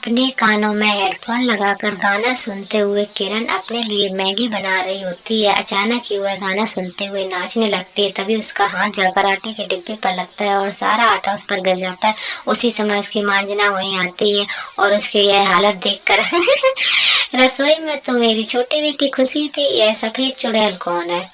अपने कानों में हेडफोन लगाकर गाना सुनते हुए किरण अपने लिए मैगी बना रही होती है। अचानक ही वह गाना सुनते हुए नाचने लगती है। तभी उसका हाथ जाकर आटे के डिब्बे पर लगता है और सारा आटा उस पर गिर जाता है। उसी समय उसकी मांझना वहीं आती है और उसकी यह हालत देखकर रसोई में तो मेरी छोटी बेटी खुशी थी। यह सफेद चुड़ैल कौन है?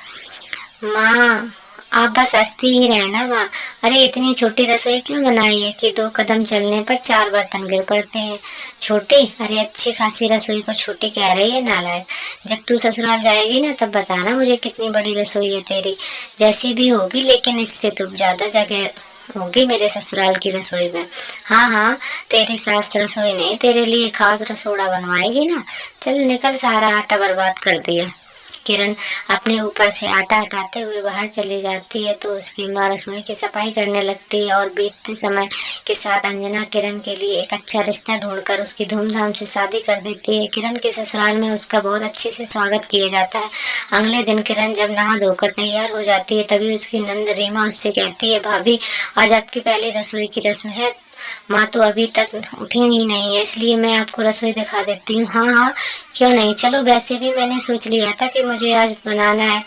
माँ, आप बस हंसती ही रहना माँ। अरे इतनी छोटी रसोई क्यों बनाई है कि 2 कदम चलने पर 4 बर्तन गिर पड़ते हैं। छोटी? अरे अच्छी खासी रसोई को छोटी कह रही है नालायक। जब तू ससुराल जाएगी ना तब बताना मुझे कितनी बड़ी रसोई है तेरी। जैसी भी होगी लेकिन इससे तो ज्यादा जगह होगी मेरे ससुराल की रसोई में। हाँ हाँ, तेरी सास रसोई नहीं तेरे लिए खास रसोड़ा बनवाएगी ना। चल निकल, सारा आटा बर्बाद कर दिया। किरण अपने ऊपर से आटा हटाते हुए बाहर चली जाती है तो उसकी माँ रसोई की सफाई करने लगती है और बीतते समय के साथ अंजना किरण के लिए एक अच्छा रिश्ता ढूंढकर उसकी धूमधाम से शादी कर देती है। किरण के ससुराल में उसका बहुत अच्छे से स्वागत किया जाता है। अगले दिन किरण जब नहा धोकर तैयार हो जाती है तभी उसकी नंद रीमा उससे कहती है, भाभी आज आपकी पहली रसोई की रस्म है। माँ तो अभी तक उठी ही नहीं है, इसलिए मैं आपको रसोई दिखा देती हूँ। हाँ हाँ, क्यों नहीं, चलो। वैसे भी मैंने सोच लिया था कि मुझे आज बनाना है।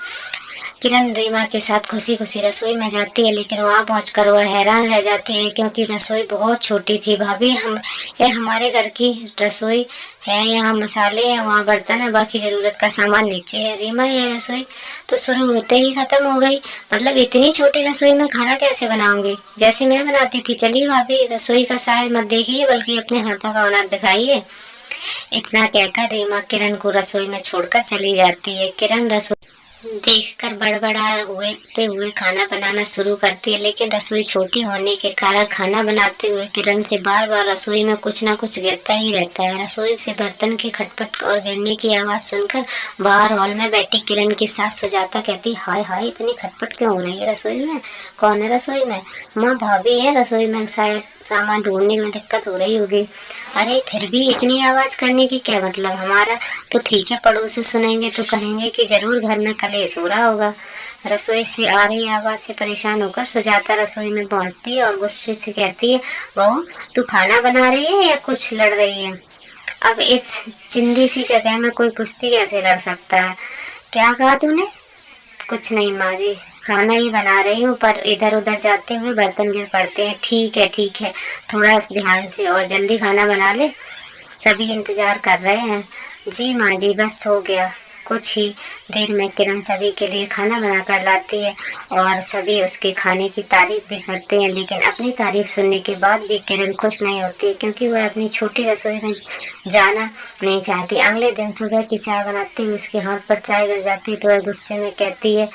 किरण रीमा के साथ खुशी खुशी रसोई में जाती है लेकिन वहां पहुंचकर वह हैरान रह जाती है क्योंकि रसोई बहुत छोटी थी। भाभी, ये हमारे घर की रसोई है। यहाँ मसाले हैं, वहाँ बर्तन है, बाकी जरूरत का सामान नीचे है। रीमा, यह रसोई तो शुरू होते ही खत्म हो गई। मतलब इतनी छोटी रसोई में खाना कैसे बनाऊंगी? जैसे मैं बनाती थी। चलिए भाभी, रसोई का साइज मत देखिए बल्कि अपने हाथों का हुनर दिखाइए। इतना कहकर रीमा किरण को रसोई में छोड़कर चली जाती है। किरण रसोई देखकर बड़बड़ा हुए खाना बनाना शुरू करती है लेकिन रसोई छोटी होने के कारण खाना बनाते हुए किरण से बार बार रसोई में कुछ ना कुछ गिरता ही रहता है। रसोई से बर्तन के खटपट और गिरने की आवाज सुनकर बाहर हॉल में बैठी किरण की सास सुजाता कहती, हाय हाय, इतनी खटपट क्यों हो रही है रसोई में? कौन है रसोई में? माँ, भाभी है रसोई में, शायद सामान ढूंढने में दिक्कत हो रही होगी। अरे फिर भी इतनी आवाज करने की क्या मतलब? हमारा तो ठीक है, पड़ोसी सुनेंगे तो कहेंगे कि जरूर घर में कलेश हो रहा होगा। रसोई से आ रही आवाज से परेशान होकर सुजाता रसोई में पहुंचती है और गुस्से से कहती है, बहू तू खाना बना रही है या कुछ लड़ रही है? अब इस चिंदी सी जगह में कोई कुश्ती कैसे लड़ सकता है? क्या कहा तूने? कुछ नहीं माँ जी, खाना ही बना रही हूँ पर इधर उधर जाते हुए बर्तन गिर पड़ते हैं। ठीक है ठीक है, थोड़ा ध्यान से और जल्दी खाना बना ले, सभी इंतजार कर रहे हैं। जी माँ जी, बस हो गया। कुछ ही देर में किरण सभी के लिए खाना बनाकर लाती है और सभी उसके खाने की तारीफ भी करते हैं लेकिन अपनी तारीफ सुनने के बाद भी किरण खुश नहीं होती क्योंकि वह अपनी छोटी रसोई में जाना नहीं चाहती। अगले दिन सुबह की चाय बनाते हुए उसके हाथ पर चाय गिर जाती है तो वह गुस्से में कहती है,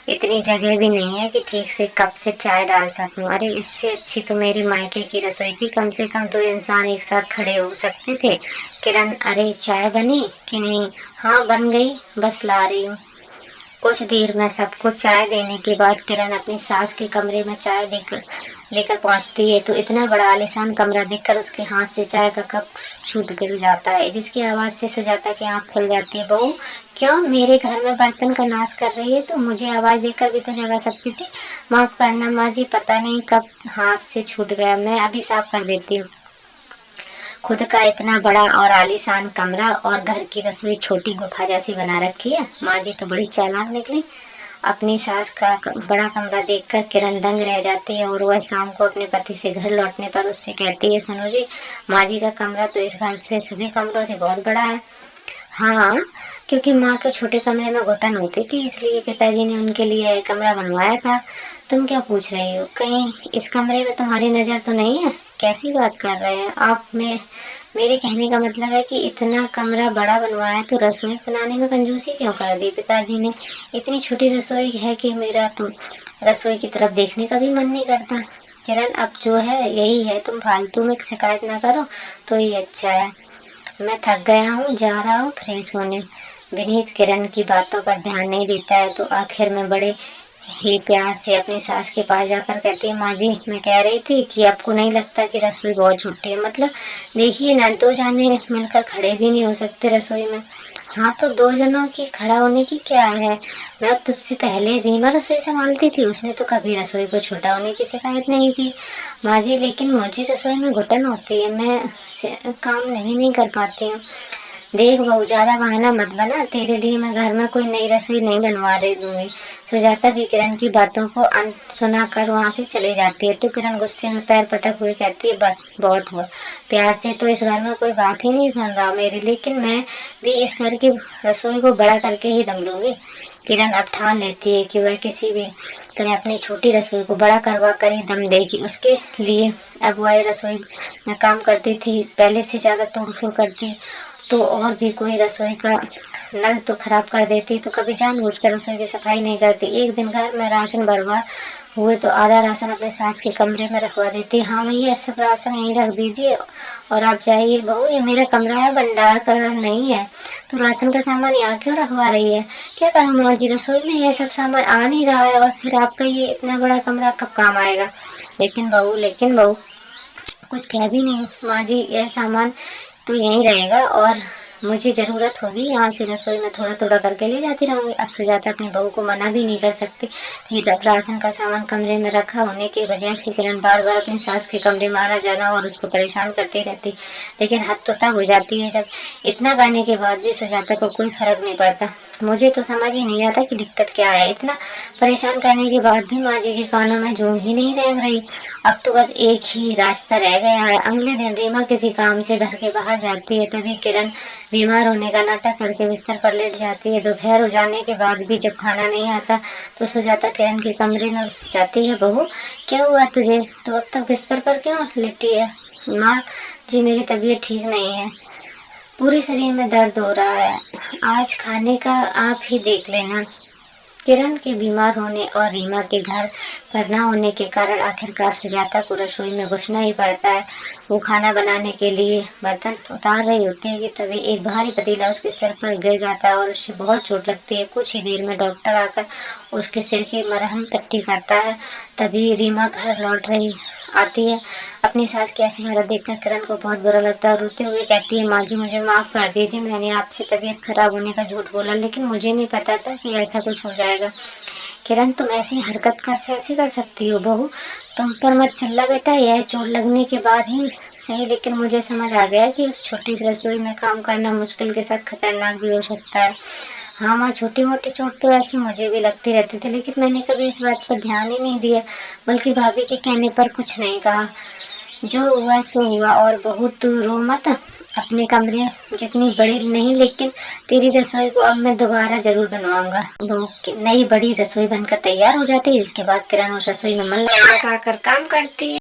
इतनी जगह भी नहीं है कि ठीक से कप से चाय डाल सकूं। अरे इससे अच्छी तो मेरी मायके की रसोई थी, कम से कम 2 इंसान एक साथ खड़े हो सकते थे। किरण, अरे चाय बनी कि नहीं? हाँ बन गई, बस ला रही हूँ। कुछ देर में सबको चाय देने के बाद किरण अपनी सास के कमरे में चाय लेकर पहुंचती है तो इतना बड़ा आलीशान कमरा देखकर उसके हाथ से चाय का कप छूट गिर जाता है जिसकी आवाज से सुजाता की आंख खुल जाती है। बहू, क्यों मेरे घर में बर्तन का नाश कर रही है? तो मुझे आवाज देकर भी तो जगा सकती थी। माफ करना माँ जी, पता नहीं कब हाथ से छूट गया, मैं अभी साफ कर देती हूँ। खुद का इतना बड़ा और आलीशान कमरा और घर की रसोई छोटी गुफा जैसी बना रखी है। माँ जी तो बड़ी चालाक निकली। अपनी सास का बड़ा कमरा देखकर किरण दंग रह जाती है और वह शाम को अपने पति से घर लौटने पर उससे कहती है, सुनो जी, माँ जी का कमरा तो इस घर से सभी कमरों से बहुत बड़ा है। हाँ, क्योंकि माँ के छोटे कमरे में घुटन होती थी इसलिए पिताजी ने उनके लिए एक कमरा बनवाया था। तुम क्या पूछ रही हो? कहीं इस कमरे में तुम्हारी नजर तो नहीं है? कैसी बात कर रहे हैं आप? मेरे कहने का मतलब है कि इतना कमरा बड़ा बनवाया तो रसोई बनाने में कंजूसी क्यों कर दी पिताजी ने? इतनी छोटी रसोई है कि मेरा तो रसोई की तरफ देखने का भी मन नहीं करता। किरण, अब जो है यही है, तुम फालतू में शिकायत ना करो तो ये अच्छा है। मैं थक गया हूँ, जा रहा हूँ फ्रेश होने। विनीत किरण की बातों पर ध्यान नहीं देता है तो आखिर में बड़े ही प्यार से अपनी सास के पास जाकर कहती है, माँ जी मैं कह रही थी कि आपको नहीं लगता कि रसोई बहुत छोटी है? मतलब देखिए ना, दो जाने मिलकर खड़े भी नहीं हो सकते रसोई में। हाँ तो दो जनों की खड़ा होने की क्या है? मैं तुझसे पहले रीमा रसोई संभालती थी, उसने तो कभी रसोई को छोटा होने की शिकायत नहीं की। माँ जी लेकिन मुझे रसोई में घुटन होती है, मैं काम नहीं कर पाती हूँ। देख बहू, ज्यादा बहाना मत बना, तेरे लिए मैं घर में कोई नई रसोई नहीं बनवा रही दूंगी। सुजाता भी किरण की बातों को अनसुना कर वहां से चली जाती है तो किरण गुस्से में पैर पटक हुए कहती है, बस बहुत हुआ, प्यार से तो इस घर में कोई बात ही नहीं सुन रहा मेरी, लेकिन मैं भी इस घर की रसोई को बड़ा करके ही दम लूंगी। किरण अब ठान लेती है कि वह किसी भी तरह अपनी छोटी रसोई को बड़ा करवा कर ही दम देगी। उसके लिए अब वह रसोई में काम करती थी, पहले से ज्यादा तोड़ फोड़ करती तो और भी कोई रसोई का नल तो खराब कर देती, तो कभी जानबूझकर रसोई की सफाई नहीं करती। एक दिन घर में राशन बर्बाद हुए तो आधा राशन अपने सास के कमरे में रखवा देती। हाँ भैया सब राशन यहीं रख दीजिए और आप जाइए। बहू ये मेरा कमरा है, भंडार कर नहीं है, तो राशन का सामान यहाँ क्यों रखवा रही है? क्या करूँ माँ जी, रसोई में ये सब सामान आ नहीं रहा है और फिर आपका ये इतना बड़ा कमरा कब काम आएगा? लेकिन बहू कुछ कह भी नहीं माँ जी, यह सामान तो यहीं रहेगा और मुझे ज़रूरत होगी यहाँ से रसोई में थोड़ा थोड़ा करके ले जाती रहूँगी। अब सुजाता अपनी बहू को मना भी नहीं कर सकती कि राशन का सामान कमरे में रखा होने की वजह से किरण बार बार अपनी सास के कमरे में आना जाना और उसको परेशान करती रहती। लेकिन हद तो तब हो जाती है जब इतना करने के बाद भी सुजाता को कोई फर्क नहीं पड़ता। मुझे तो समझ ही नहीं आता कि दिक्कत क्या है, इतना परेशान करने के बाद भी माँ जी के कानों में जूं ही नहीं रह रही। अब तो बस एक ही रास्ता रह गया है। अगले दिन रीमा किसी काम से घर के बाहर जाती है, तभी किरण बीमार होने का नाटक करके बिस्तर पर लेट जाती है। दोपहर हो जाने के बाद भी जब खाना नहीं आता तो सुजाता किरण के कमरे में जाती है, बहू क्या हुआ तुझे, तो अब तक बिस्तर पर क्यों लेटी है? माँ जी मेरी तबीयत ठीक नहीं है, पूरे शरीर में दर्द हो रहा है, आज खाने का आप ही देख लेना। किरण के बीमार होने और रीमा के घर पर न होने के कारण आखिरकार सुजाता को रसोई में घुसना ही पड़ता है। वो खाना बनाने के लिए बर्तन उतार रही होती है कि तभी एक भारी पतीला उसके सिर पर गिर जाता है और उससे बहुत चोट लगती है। कुछ ही देर में डॉक्टर आकर उसके सिर की मरहम पट्टी करता है। तभी रीमा घर लौट रही आती है। अपनी सास की ऐसी हालत देखकर किरण को बहुत बुरा लगता है और रोते हुए कहती है, माँ जी मुझे माफ़ कर दीजिए, मैंने आपसे तबीयत खराब होने का झूठ बोला, लेकिन मुझे नहीं पता था कि ऐसा कुछ हो जाएगा। किरण तुम ऐसी हरकत कैसे कर सकती हो बहू, तुम पर मत चिल्ला बेटा, यह चोट लगने के बाद ही सही, लेकिन मुझे समझ आ गया कि उस छोटी सी रसोई में काम करना मुश्किल के साथ खतरनाक भी हो सकता है। हाँ माँ, छोटी मोटी चोट तो ऐसे मुझे भी लगती रहती थी, लेकिन मैंने कभी इस बात पर ध्यान ही नहीं दिया, बल्कि भाभी के कहने पर कुछ नहीं कहा। जो हुआ सो हुआ और बहू तू रो मत, अपने कमरे जितनी बड़ी नहीं लेकिन तेरी रसोई को अब मैं दोबारा जरूर बनवाऊंगा। नई बड़ी रसोई बनकर तैयार हो जाती है, जिसके बाद किरण उस रसोई में मन लगा कर काम करती है।